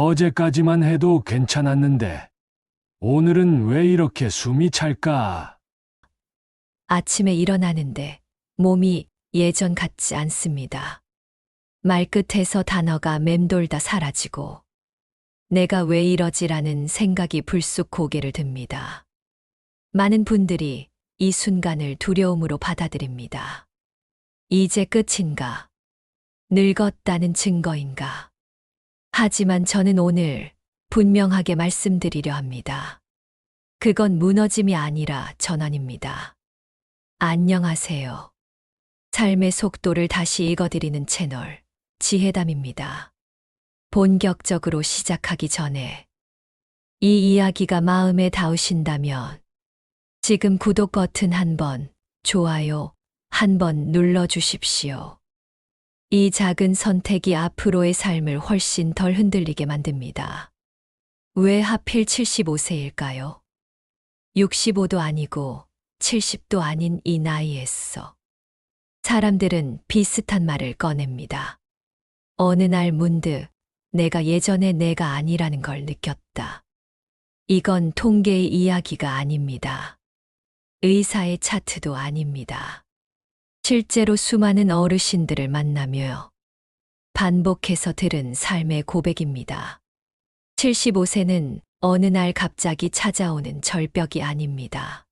어제까지만 해도 괜찮았는데 오늘은 왜 이렇게 숨이 찰까? 아침에 일어나는데 몸이 예전 같지 않습니다. 말끝에서 단어가 맴돌다 사라지고 내가 왜 이러지라는 생각이 불쑥 고개를 듭니다. 많은 분들이 이 순간을 두려움으로 받아들입니다. 이제 끝인가? 늙었다는 증거인가? 하지만 저는 오늘 분명하게 말씀드리려 합니다. 그건 무너짐이 아니라 전환입니다. 안녕하세요. 삶의 속도를 다시 읽어드리는 채널, 지혜담입니다. 본격적으로 시작하기 전에 이 이야기가 마음에 닿으신다면 지금 구독 버튼 한번, 좋아요 한번 눌러주십시오. 이 작은 선택이 앞으로의 삶을 훨씬 덜 흔들리게 만듭니다. 왜 하필 75세일까요? 65도 아니고 70도 아닌 이 나이에서 사람들은 비슷한 말을 꺼냅니다. 어느 날 문득 내가 예전의 내가 아니라는 걸 느꼈다. 이건 통계의 이야기가 아닙니다. 의사의 차트도 아닙니다. 실제로 수많은 어르신들을 만나며 반복해서 들은 삶의 고백입니다. 75세는 어느 날 갑자기 찾아오는 절벽이 아닙니다.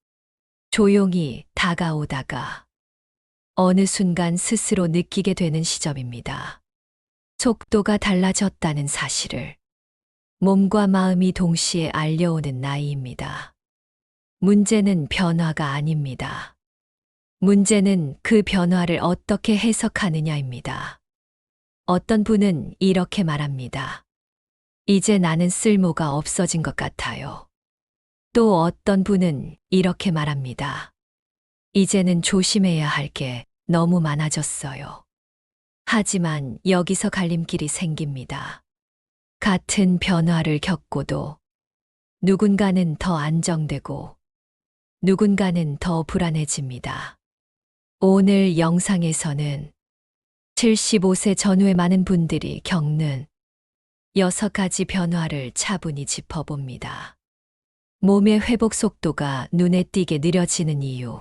조용히 다가오다가 어느 순간 스스로 느끼게 되는 시점입니다. 속도가 달라졌다는 사실을 몸과 마음이 동시에 알려오는 나이입니다. 문제는 변화가 아닙니다. 문제는 그 변화를 어떻게 해석하느냐입니다. 어떤 분은 이렇게 말합니다. 이제 나는 쓸모가 없어진 것 같아요. 또 어떤 분은 이렇게 말합니다. 이제는 조심해야 할 게 너무 많아졌어요. 하지만 여기서 갈림길이 생깁니다. 같은 변화를 겪고도 누군가는 더 안정되고 누군가는 더 불안해집니다. 오늘 영상에서는 75세 전후의 많은 분들이 겪는 6가지 변화를 차분히 짚어봅니다. 몸의 회복 속도가 눈에 띄게 느려지는 이유,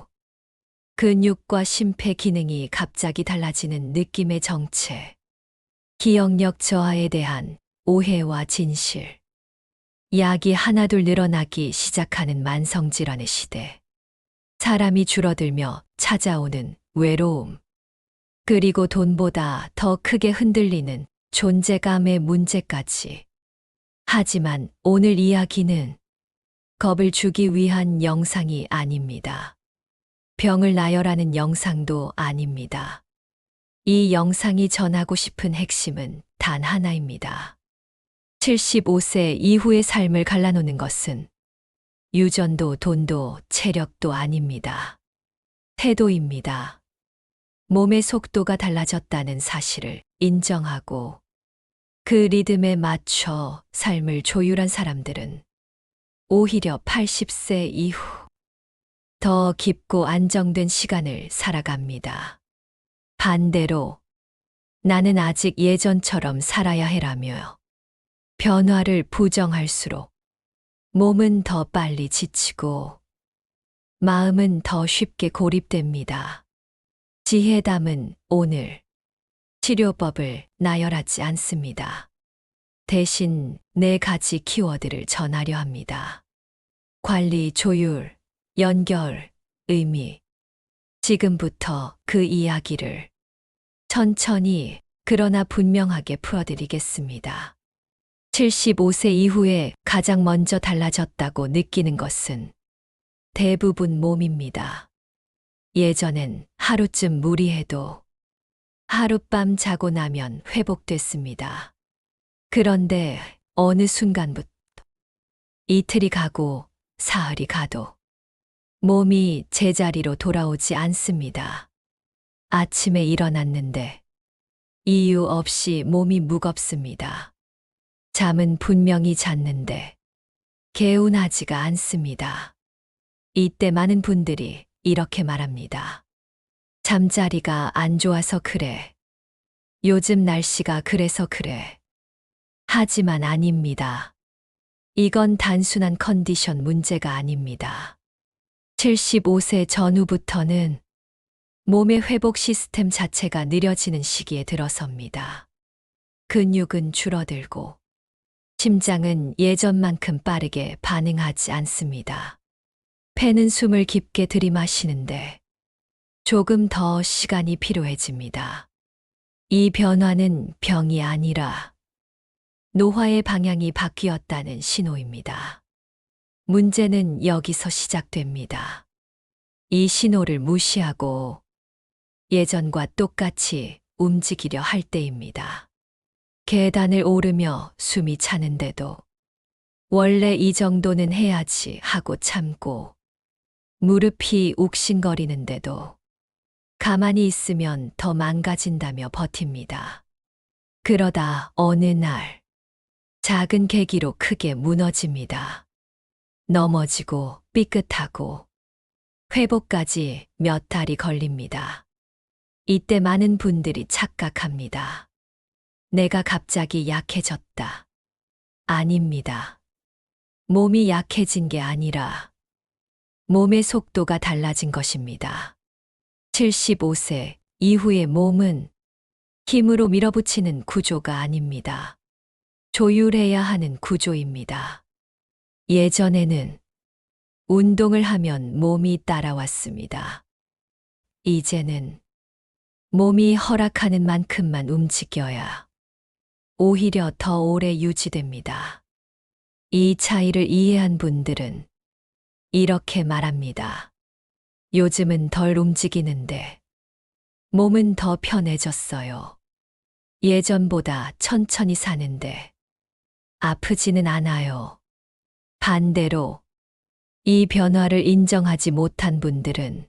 근육과 심폐 기능이 갑자기 달라지는 느낌의 정체, 기억력 저하에 대한 오해와 진실, 약이 하나둘 늘어나기 시작하는 만성질환의 시대, 사람이 줄어들며 찾아오는 외로움, 그리고 돈보다 더 크게 흔들리는 존재감의 문제까지. 하지만 오늘 이야기는 겁을 주기 위한 영상이 아닙니다. 병을 나열하는 영상도 아닙니다. 이 영상이 전하고 싶은 핵심은 단 하나입니다. 75세 이후의 삶을 갈라놓는 것은 유전도, 돈도, 체력도 아닙니다. 태도입니다. 몸의 속도가 달라졌다는 사실을 인정하고 그 리듬에 맞춰 삶을 조율한 사람들은 오히려 80세 이후 더 깊고 안정된 시간을 살아갑니다. 반대로 나는 아직 예전처럼 살아야 해라며 변화를 부정할수록 몸은 더 빨리 지치고 마음은 더 쉽게 고립됩니다. 지혜담은 오늘 치료법을 나열하지 않습니다. 대신 4가지 키워드를 전하려 합니다. 관리, 조율, 연결, 의미. 지금부터 그 이야기를 천천히 그러나 분명하게 풀어드리겠습니다. 75세 이후에 가장 먼저 달라졌다고 느끼는 것은 대부분 몸입니다. 예전엔 하루쯤 무리해도 하룻밤 자고 나면 회복됐습니다. 그런데 어느 순간부터 이틀이 가고 사흘이 가도 몸이 제자리로 돌아오지 않습니다. 아침에 일어났는데 이유 없이 몸이 무겁습니다. 잠은 분명히 잤는데 개운하지가 않습니다. 이때 많은 분들이 이렇게 말합니다. 잠자리가 안 좋아서 그래. 요즘 날씨가 그래서 그래. 하지만 아닙니다. 이건 단순한 컨디션 문제가 아닙니다. 75세 전후부터는 몸의 회복 시스템 자체가 느려지는 시기에 들어섭니다. 근육은 줄어들고 심장은 예전만큼 빠르게 반응하지 않습니다. 폐는 숨을 깊게 들이마시는데 조금 더 시간이 필요해집니다. 이 변화는 병이 아니라 노화의 방향이 바뀌었다는 신호입니다. 문제는 여기서 시작됩니다. 이 신호를 무시하고 예전과 똑같이 움직이려 할 때입니다. 계단을 오르며 숨이 차는데도 원래 이 정도는 해야지 하고 참고, 무릎이 욱신거리는데도 가만히 있으면 더 망가진다며 버팁니다. 그러다 어느 날 작은 계기로 크게 무너집니다. 넘어지고 삐끗하고 회복까지 몇 달이 걸립니다. 이때 많은 분들이 착각합니다. 내가 갑자기 약해졌다. 아닙니다. 몸이 약해진 게 아니라 몸의 속도가 달라진 것입니다. 75세 이후의 몸은 힘으로 밀어붙이는 구조가 아닙니다. 조율해야 하는 구조입니다. 예전에는 운동을 하면 몸이 따라왔습니다. 이제는 몸이 허락하는 만큼만 움직여야 오히려 더 오래 유지됩니다. 이 차이를 이해한 분들은 이렇게 말합니다. 요즘은 덜 움직이는데 몸은 더 편해졌어요. 예전보다 천천히 사는데 아프지는 않아요. 반대로 이 변화를 인정하지 못한 분들은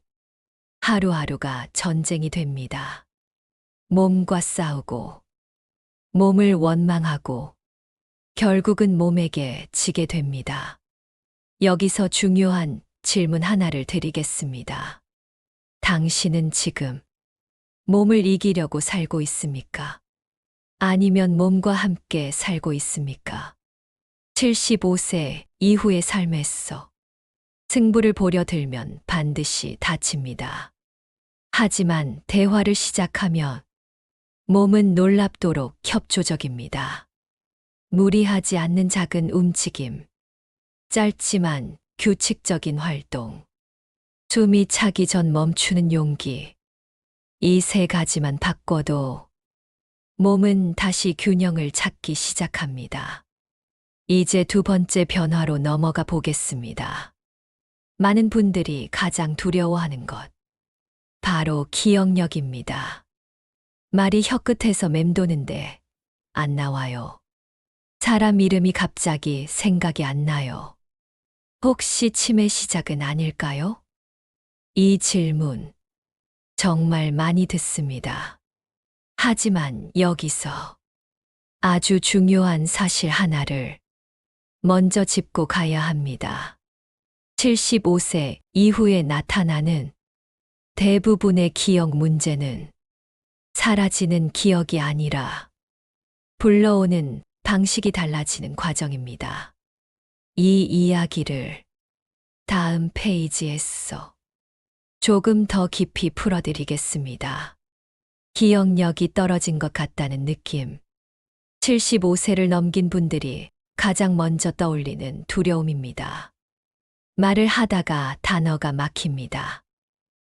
하루하루가 전쟁이 됩니다. 몸과 싸우고 몸을 원망하고 결국은 몸에게 지게 됩니다. 여기서 중요한 질문 하나를 드리겠습니다. 당신은 지금 몸을 이기려고 살고 있습니까? 아니면 몸과 함께 살고 있습니까? 75세 이후의 삶에서 승부를 보려 들면 반드시 다칩니다. 하지만 대화를 시작하면 몸은 놀랍도록 협조적입니다. 무리하지 않는 작은 움직임, 짧지만 규칙적인 활동, 숨이 차기 전 멈추는 용기, 이 세 가지만 바꿔도 몸은 다시 균형을 찾기 시작합니다. 이제 두 번째 변화로 넘어가 보겠습니다. 많은 분들이 가장 두려워하는 것, 바로 기억력입니다. 말이 혀끝에서 맴도는데 안 나와요. 사람 이름이 갑자기 생각이 안 나요. 혹시 치매 시작은 아닐까요? 이 질문 정말 많이 듣습니다. 하지만 여기서 아주 중요한 사실 하나를 먼저 짚고 가야 합니다. 75세 이후에 나타나는 대부분의 기억 문제는 사라지는 기억이 아니라 불러오는 방식이 달라지는 과정입니다. 이 이야기를 다음 페이지에서 조금 더 깊이 풀어드리겠습니다. 기억력이 떨어진 것 같다는 느낌. 75세를 넘긴 분들이 가장 먼저 떠올리는 두려움입니다. 말을 하다가 단어가 막힙니다.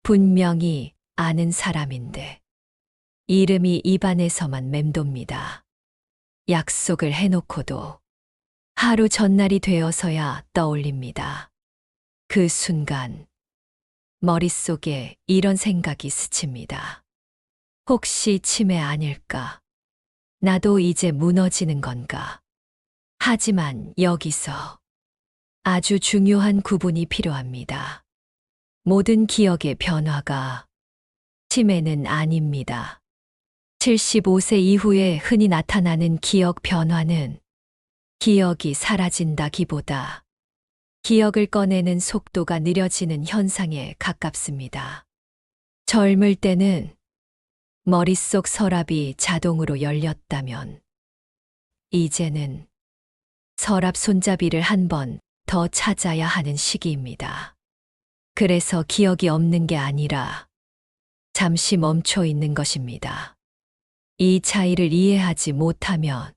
분명히 아는 사람인데 이름이 입안에서만 맴돕니다. 약속을 해놓고도 하루 전날이 되어서야 떠올립니다. 그 순간 머릿속에 이런 생각이 스칩니다. 혹시 치매 아닐까? 나도 이제 무너지는 건가? 하지만 여기서 아주 중요한 구분이 필요합니다. 모든 기억의 변화가 치매는 아닙니다. 75세 이후에 흔히 나타나는 기억 변화는 기억이 사라진다기보다 기억을 꺼내는 속도가 느려지는 현상에 가깝습니다. 젊을 때는 머릿속 서랍이 자동으로 열렸다면 이제는 서랍 손잡이를 한 번 더 찾아야 하는 시기입니다. 그래서 기억이 없는 게 아니라 잠시 멈춰 있는 것입니다. 이 차이를 이해하지 못하면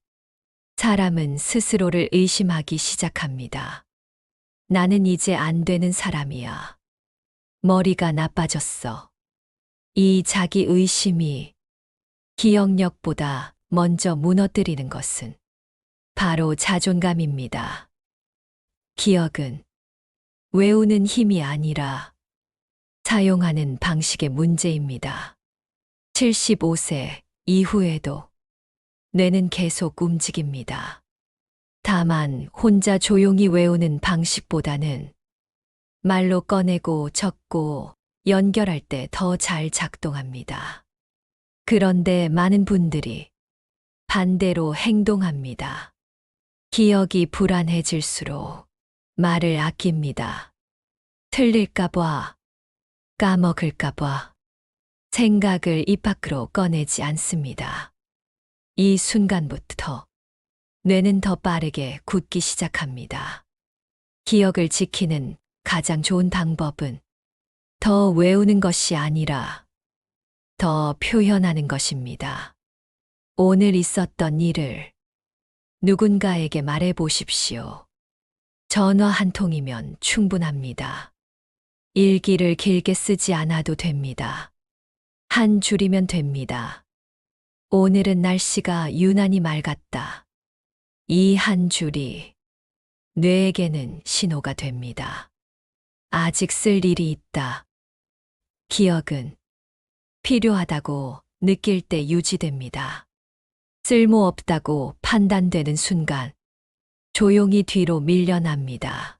사람은 스스로를 의심하기 시작합니다. 나는 이제 안 되는 사람이야. 머리가 나빠졌어. 이 자기 의심이 기억력보다 먼저 무너뜨리는 것은 바로 자존감입니다. 기억은 외우는 힘이 아니라 사용하는 방식의 문제입니다. 75세 이후에도 뇌는 계속 움직입니다. 다만 혼자 조용히 외우는 방식보다는 말로 꺼내고 적고 연결할 때 더 잘 작동합니다. 그런데 많은 분들이 반대로 행동합니다. 기억이 불안해질수록 말을 아낍니다. 틀릴까봐, 까먹을까봐 생각을 입 밖으로 꺼내지 않습니다. 이 순간부터 뇌는 더 빠르게 굳기 시작합니다. 기억을 지키는 가장 좋은 방법은 더 외우는 것이 아니라 더 표현하는 것입니다. 오늘 있었던 일을 누군가에게 말해 보십시오. 전화 한 통이면 충분합니다. 일기를 길게 쓰지 않아도 됩니다. 한 줄이면 됩니다. 오늘은 날씨가 유난히 맑았다. 이 한 줄이 뇌에게는 신호가 됩니다. 아직 쓸 일이 있다. 기억은 필요하다고 느낄 때 유지됩니다. 쓸모없다고 판단되는 순간 조용히 뒤로 밀려납니다.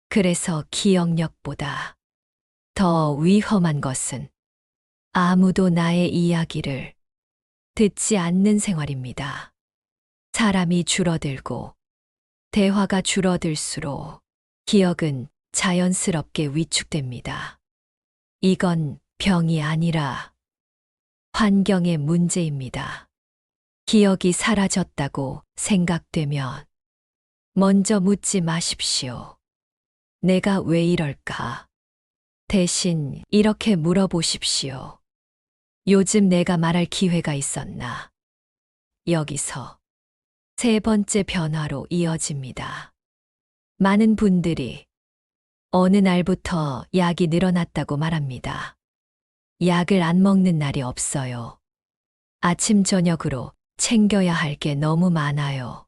그래서 기억력보다 더 위험한 것은 아무도 나의 이야기를 듣지 않는 생활입니다. 사람이 줄어들고 대화가 줄어들수록 기억은 자연스럽게 위축됩니다. 이건 병이 아니라 환경의 문제입니다. 기억이 사라졌다고 생각되면 먼저 묻지 마십시오. 내가 왜 이럴까? 대신 이렇게 물어보십시오. 요즘 내가 말할 기회가 있었나? 여기서 세 번째 변화로 이어집니다. 많은 분들이 어느 날부터 약이 늘어났다고 말합니다. 약을 안 먹는 날이 없어요. 아침, 저녁으로 챙겨야 할 게 너무 많아요.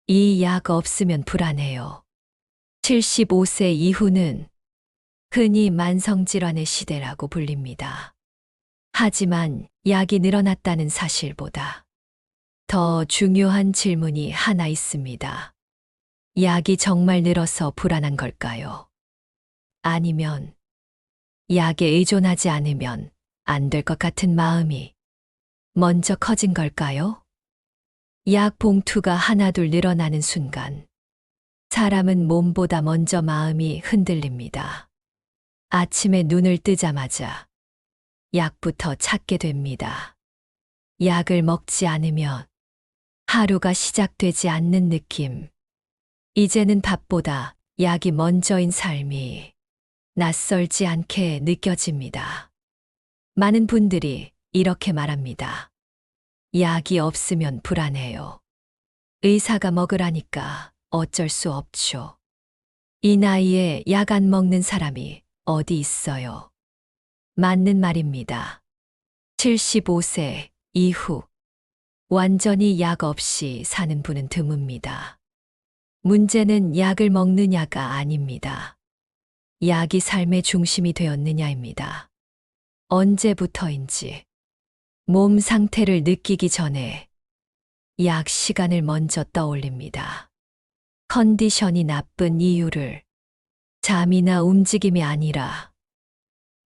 이 약 없으면 불안해요. 75세 이후는 흔히 만성질환의 시대라고 불립니다. 하지만 약이 늘어났다는 사실보다 더 중요한 질문이 하나 있습니다. 약이 정말 늘어서 불안한 걸까요? 아니면 약에 의존하지 않으면 안 될 것 같은 마음이 먼저 커진 걸까요? 약 봉투가 하나둘 늘어나는 순간 사람은 몸보다 먼저 마음이 흔들립니다. 아침에 눈을 뜨자마자 약부터 찾게 됩니다. 약을 먹지 않으면 하루가 시작되지 않는 느낌. 이제는 밥보다 약이 먼저인 삶이 낯설지 않게 느껴집니다. 많은 분들이 이렇게 말합니다. 약이 없으면 불안해요. 의사가 먹으라니까 어쩔 수 없죠. 이 나이에 약 안 먹는 사람이 어디 있어요? 맞는 말입니다. 75세 이후 완전히 약 없이 사는 분은 드뭅니다. 문제는 약을 먹느냐가 아닙니다. 약이 삶의 중심이 되었느냐입니다. 언제부터인지 몸 상태를 느끼기 전에 약 시간을 먼저 떠올립니다. 컨디션이 나쁜 이유를 잠이나 움직임이 아니라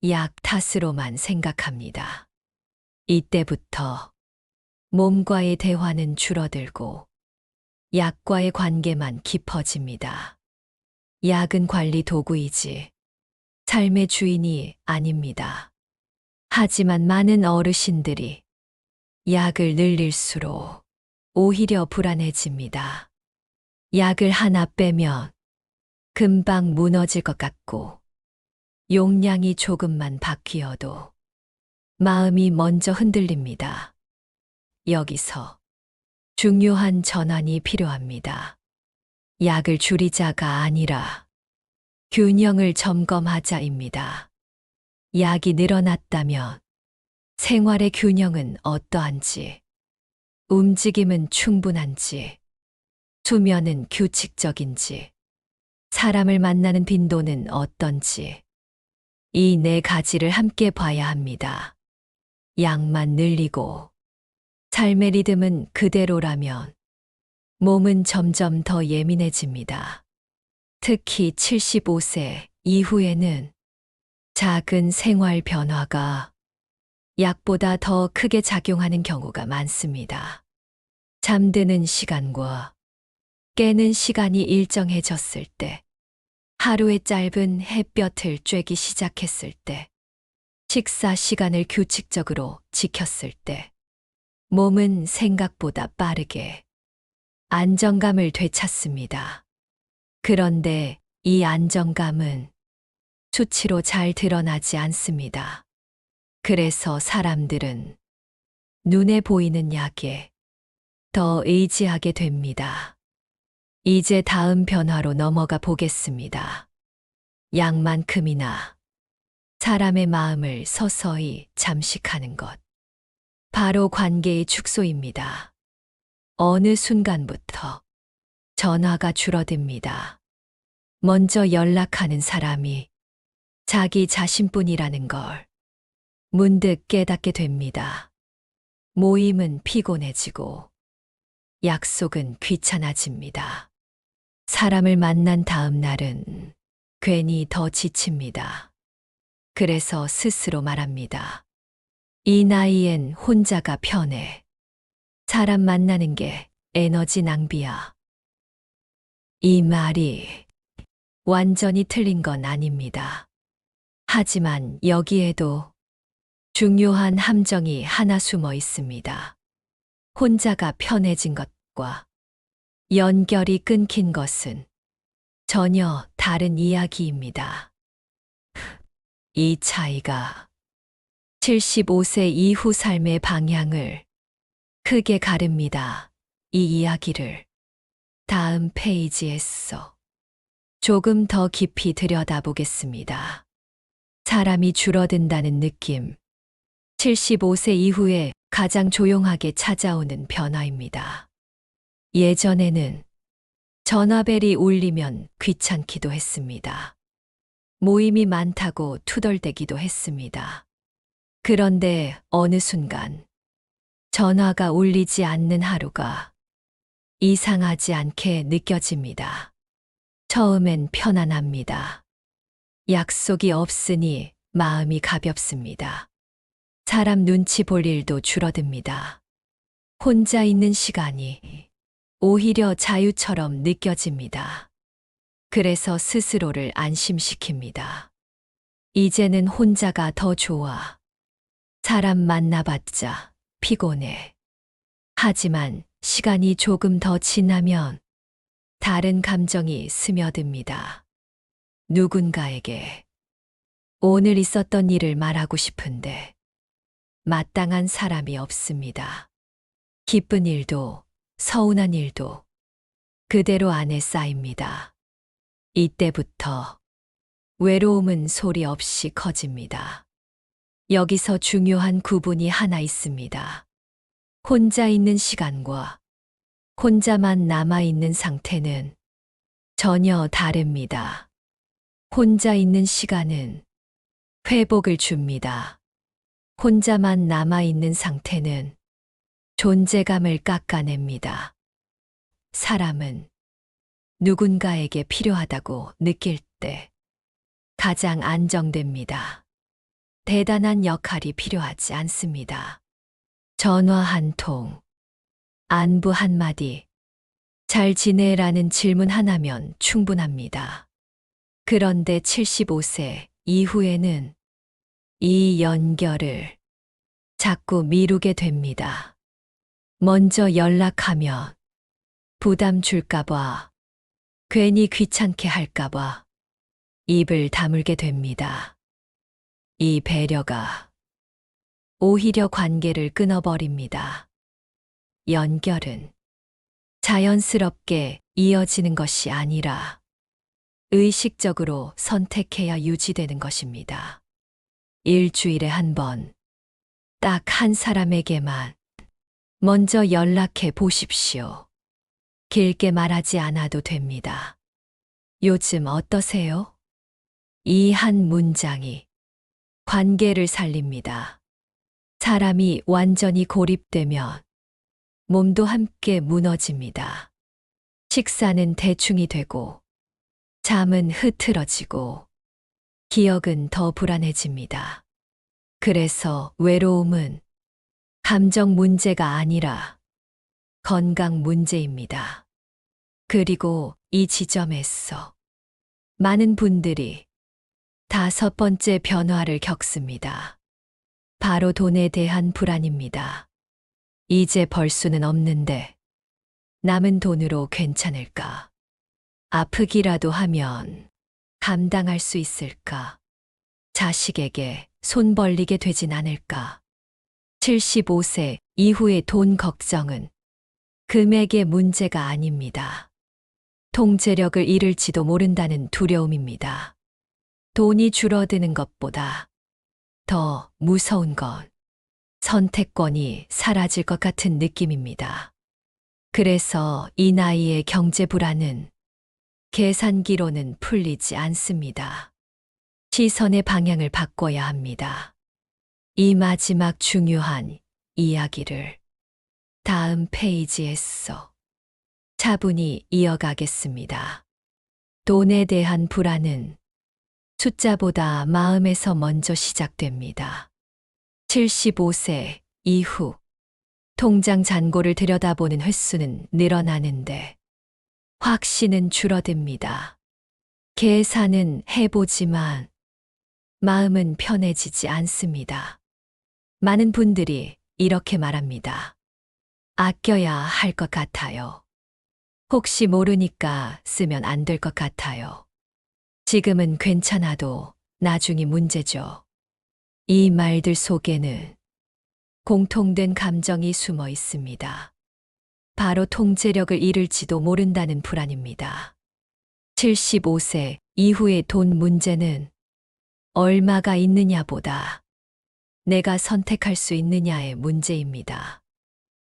약 탓으로만 생각합니다. 이때부터 몸과의 대화는 줄어들고 약과의 관계만 깊어집니다. 약은 관리 도구이지 삶의 주인이 아닙니다. 하지만 많은 어르신들이 약을 늘릴수록 오히려 불안해집니다. 약을 하나 빼면 금방 무너질 것 같고, 용량이 조금만 바뀌어도 마음이 먼저 흔들립니다. 여기서 중요한 전환이 필요합니다. 약을 줄이자가 아니라 균형을 점검하자입니다. 약이 늘어났다면 생활의 균형은 어떠한지, 움직임은 충분한지, 수면은 규칙적인지, 사람을 만나는 빈도는 어떤지, 이 네 가지를 함께 봐야 합니다. 약만 늘리고 삶의 리듬은 그대로라면 몸은 점점 더 예민해집니다. 특히 75세 이후에는 작은 생활 변화가 약보다 더 크게 작용하는 경우가 많습니다. 잠드는 시간과 깨는 시간이 일정해졌을 때, 하루의 짧은 햇볕을 쬐기 시작했을 때, 식사 시간을 규칙적으로 지켰을 때, 몸은 생각보다 빠르게 안정감을 되찾습니다. 그런데 이 안정감은 수치로 잘 드러나지 않습니다. 그래서 사람들은 눈에 보이는 약에 더 의지하게 됩니다. 이제 다음 변화로 넘어가 보겠습니다. 약만큼이나 사람의 마음을 서서히 잠식하는 것. 바로 관계의 축소입니다. 어느 순간부터 전화가 줄어듭니다. 먼저 연락하는 사람이 자기 자신뿐이라는 걸 문득 깨닫게 됩니다. 모임은 피곤해지고 약속은 귀찮아집니다. 사람을 만난 다음 날은 괜히 더 지칩니다. 그래서 스스로 말합니다. 이 나이엔 혼자가 편해. 사람 만나는 게 에너지 낭비야. 이 말이 완전히 틀린 건 아닙니다. 하지만 여기에도 중요한 함정이 하나 숨어 있습니다. 혼자가 편해진 것과 연결이 끊긴 것은 전혀 다른 이야기입니다. 이 차이가 75세 이후 삶의 방향을 크게 가릅니다. 이 이야기를 다음 페이지에서 조금 더 깊이 들여다보겠습니다. 사람이 줄어든다는 느낌. 75세 이후에 가장 조용하게 찾아오는 변화입니다. 예전에는 전화벨이 울리면 귀찮기도 했습니다. 모임이 많다고 투덜대기도 했습니다. 그런데 어느 순간 전화가 울리지 않는 하루가 이상하지 않게 느껴집니다. 처음엔 편안합니다. 약속이 없으니 마음이 가볍습니다. 사람 눈치 볼 일도 줄어듭니다. 혼자 있는 시간이 오히려 자유처럼 느껴집니다. 그래서 스스로를 안심시킵니다. 이제는 혼자가 더 좋아. 사람 만나봤자 피곤해. 하지만 시간이 조금 더 지나면 다른 감정이 스며듭니다. 누군가에게 오늘 있었던 일을 말하고 싶은데 마땅한 사람이 없습니다. 기쁜 일도 서운한 일도 그대로 안에 쌓입니다. 이때부터 외로움은 소리 없이 커집니다. 여기서 중요한 구분이 하나 있습니다. 혼자 있는 시간과 혼자만 남아있는 상태는 전혀 다릅니다. 혼자 있는 시간은 회복을 줍니다. 혼자만 남아있는 상태는 존재감을 깎아냅니다. 사람은 누군가에게 필요하다고 느낄 때 가장 안정됩니다. 대단한 역할이 필요하지 않습니다. 전화 한 통, 안부 한마디, 잘 지내라는 질문 하나면 충분합니다. 그런데 75세 이후에는 이 연결을 자꾸 미루게 됩니다. 먼저 연락하면 부담 줄까봐, 괜히 귀찮게 할까봐 입을 다물게 됩니다. 이 배려가 오히려 관계를 끊어버립니다. 연결은 자연스럽게 이어지는 것이 아니라 의식적으로 선택해야 유지되는 것입니다. 일주일에 한 번, 딱 한 사람에게만 먼저 연락해 보십시오. 길게 말하지 않아도 됩니다. 요즘 어떠세요? 이 한 문장이 관계를 살립니다. 사람이 완전히 고립되면 몸도 함께 무너집니다. 식사는 대충이 되고, 잠은 흐트러지고, 기억은 더 불안해집니다. 그래서 외로움은 감정 문제가 아니라 건강 문제입니다. 그리고 이 지점에서 많은 분들이 5번째 변화를 겪습니다. 바로 돈에 대한 불안입니다. 이제 벌 수는 없는데 남은 돈으로 괜찮을까? 아프기라도 하면 감당할 수 있을까? 자식에게 손 벌리게 되진 않을까? 75세 이후의 돈 걱정은 금액의 문제가 아닙니다. 통제력을 잃을지도 모른다는 두려움입니다. 돈이 줄어드는 것보다 더 무서운 건 선택권이 사라질 것 같은 느낌입니다. 그래서 이 나이의 경제 불안은 계산기로는 풀리지 않습니다. 시선의 방향을 바꿔야 합니다. 이 마지막 중요한 이야기를 다음 페이지에서 차분히 이어가겠습니다. 돈에 대한 불안은 숫자보다 마음에서 먼저 시작됩니다. 75세 이후 통장 잔고를 들여다보는 횟수는 늘어나는데 확신은 줄어듭니다. 계산은 해보지만 마음은 편해지지 않습니다. 많은 분들이 이렇게 말합니다. 아껴야 할 것 같아요. 혹시 모르니까 쓰면 안 될 것 같아요. 지금은 괜찮아도 나중이 문제죠. 이 말들 속에는 공통된 감정이 숨어 있습니다. 바로 통제력을 잃을지도 모른다는 불안입니다. 75세 이후의 돈 문제는 얼마가 있느냐보다 내가 선택할 수 있느냐의 문제입니다.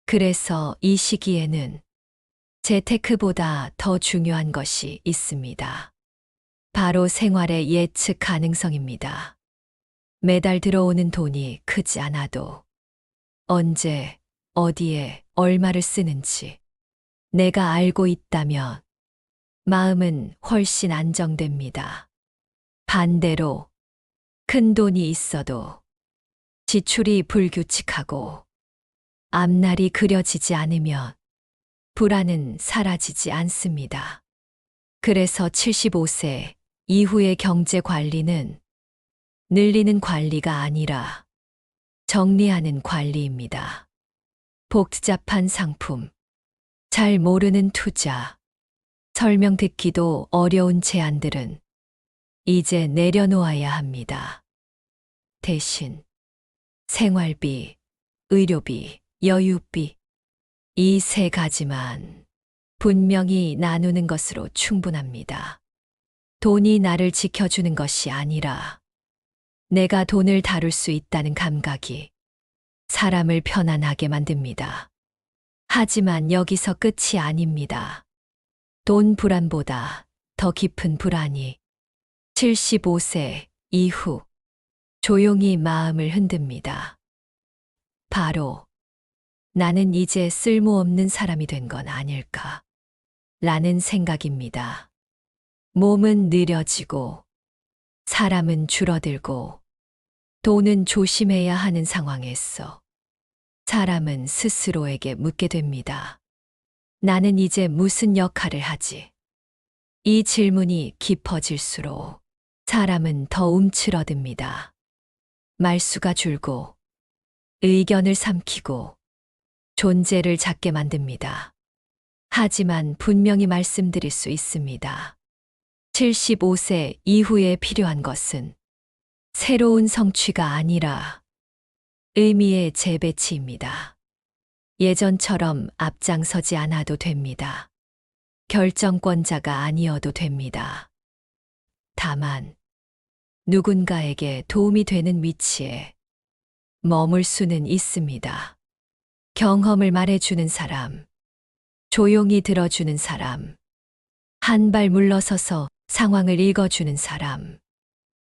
그래서 이 시기에는 재테크보다 더 중요한 것이 있습니다. 바로 생활의 예측 가능성입니다. 매달 들어오는 돈이 크지 않아도 언제, 어디에, 얼마를 쓰는지 내가 알고 있다면 마음은 훨씬 안정됩니다. 반대로 큰 돈이 있어도 지출이 불규칙하고 앞날이 그려지지 않으면 불안은 사라지지 않습니다. 그래서 75세 이후의 경제 관리는 늘리는 관리가 아니라 정리하는 관리입니다. 복잡한 상품, 잘 모르는 투자, 설명 듣기도 어려운 제안들은 이제 내려놓아야 합니다. 대신 생활비, 의료비, 여유비, 이 3가지만 분명히 나누는 것으로 충분합니다. 돈이 나를 지켜주는 것이 아니라 내가 돈을 다룰 수 있다는 감각이 사람을 편안하게 만듭니다. 하지만 여기서 끝이 아닙니다. 돈 불안보다 더 깊은 불안이 75세 이후 조용히 마음을 흔듭니다. 바로 나는 이제 쓸모없는 사람이 된 건 아닐까 라는 생각입니다. 몸은 느려지고 사람은 줄어들고 돈은 조심해야 하는 상황에서 사람은 스스로에게 묻게 됩니다. 나는 이제 무슨 역할을 하지? 이 질문이 깊어질수록 사람은 더 움츠러듭니다. 말수가 줄고 의견을 삼키고 존재를 작게 만듭니다. 하지만 분명히 말씀드릴 수 있습니다. 75세 이후에 필요한 것은 새로운 성취가 아니라 의미의 재배치입니다. 예전처럼 앞장서지 않아도 됩니다. 결정권자가 아니어도 됩니다. 다만 누군가에게 도움이 되는 위치에 머물 수는 있습니다. 경험을 말해주는 사람, 조용히 들어주는 사람, 한 발 물러서서 상황을 읽어주는 사람.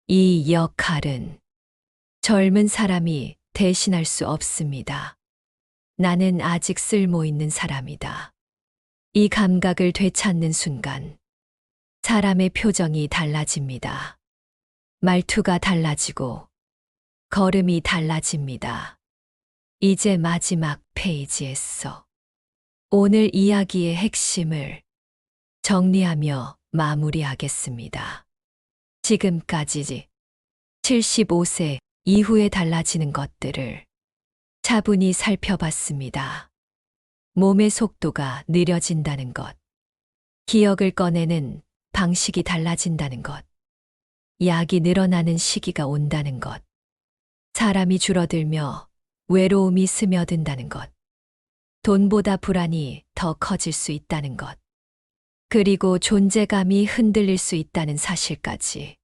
이 역할은 젊은 사람이 대신할 수 없습니다. 나는 아직 쓸모 있는 사람이다. 이 감각을 되찾는 순간 사람의 표정이 달라집니다. 말투가 달라지고 걸음이 달라집니다. 이제 마지막 페이지에서 오늘 이야기의 핵심을 정리하며 마무리하겠습니다. 지금까지 75세 이후에 달라지는 것들을 차분히 살펴봤습니다. 몸의 속도가 느려진다는 것, 기억을 꺼내는 방식이 달라진다는 것, 약이 늘어나는 시기가 온다는 것, 사람이 줄어들며 외로움이 스며든다는 것, 돈보다 불안이 더 커질 수 있다는 것, 그리고 존재감이 흔들릴 수 있다는 사실까지.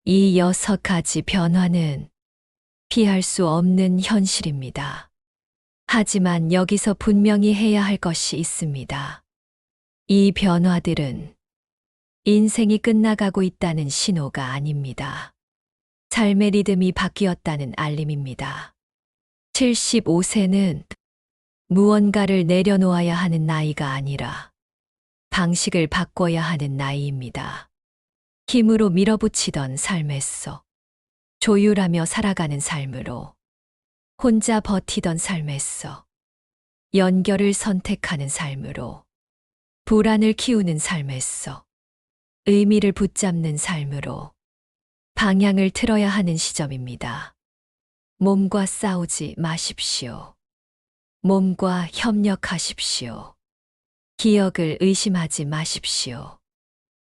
이 6가지 변화는 피할 수 없는 현실입니다. 하지만 여기서 분명히 해야 할 것이 있습니다. 이 변화들은 인생이 끝나가고 있다는 신호가 아닙니다. 삶의 리듬이 바뀌었다는 알림입니다. 75세는 무언가를 내려놓아야 하는 나이가 아니라 방식을 바꿔야 하는 나이입니다. 힘으로 밀어붙이던 삶에서 조율하며 살아가는 삶으로, 혼자 버티던 삶에서 연결을 선택하는 삶으로, 불안을 키우는 삶에서 의미를 붙잡는 삶으로 방향을 틀어야 하는 시점입니다. 몸과 싸우지 마십시오. 몸과 협력하십시오. 기억을 의심하지 마십시오.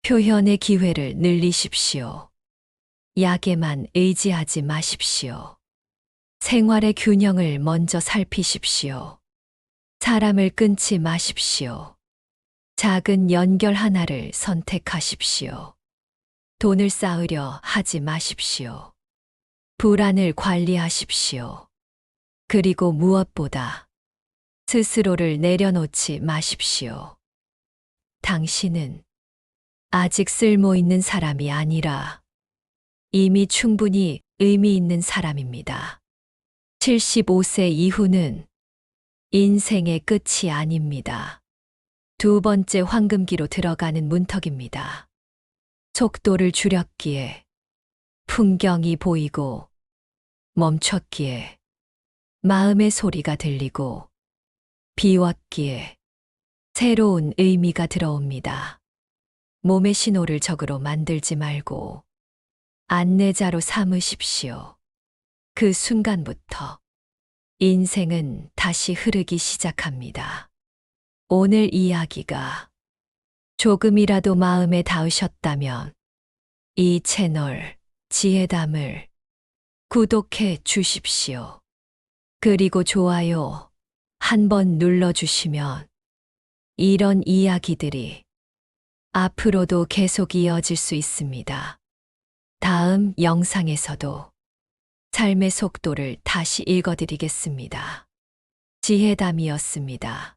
표현의 기회를 늘리십시오. 약에만 의지하지 마십시오. 생활의 균형을 먼저 살피십시오. 사람을 끊지 마십시오. 작은 연결 하나를 선택하십시오. 돈을 쌓으려 하지 마십시오. 불안을 관리하십시오. 그리고 무엇보다 스스로를 내려놓지 마십시오. 당신은 아직 쓸모 있는 사람이 아니라 이미 충분히 의미 있는 사람입니다. 75세 이후는 인생의 끝이 아닙니다. 두 번째 황금기로 들어가는 문턱입니다. 속도를 줄였기에 풍경이 보이고 멈췄기에 마음의 소리가 들리고 비웠기에 새로운 의미가 들어옵니다. 몸의 신호를 적으로 만들지 말고 안내자로 삼으십시오. 그 순간부터 인생은 다시 흐르기 시작합니다. 오늘 이야기가 조금이라도 마음에 닿으셨다면 이 채널 지혜담을 구독해 주십시오. 그리고 좋아요 한번 눌러주시면 이런 이야기들이 앞으로도 계속 이어질 수 있습니다. 다음 영상에서도 삶의 속도를 다시 읽어드리겠습니다. 지혜담이었습니다.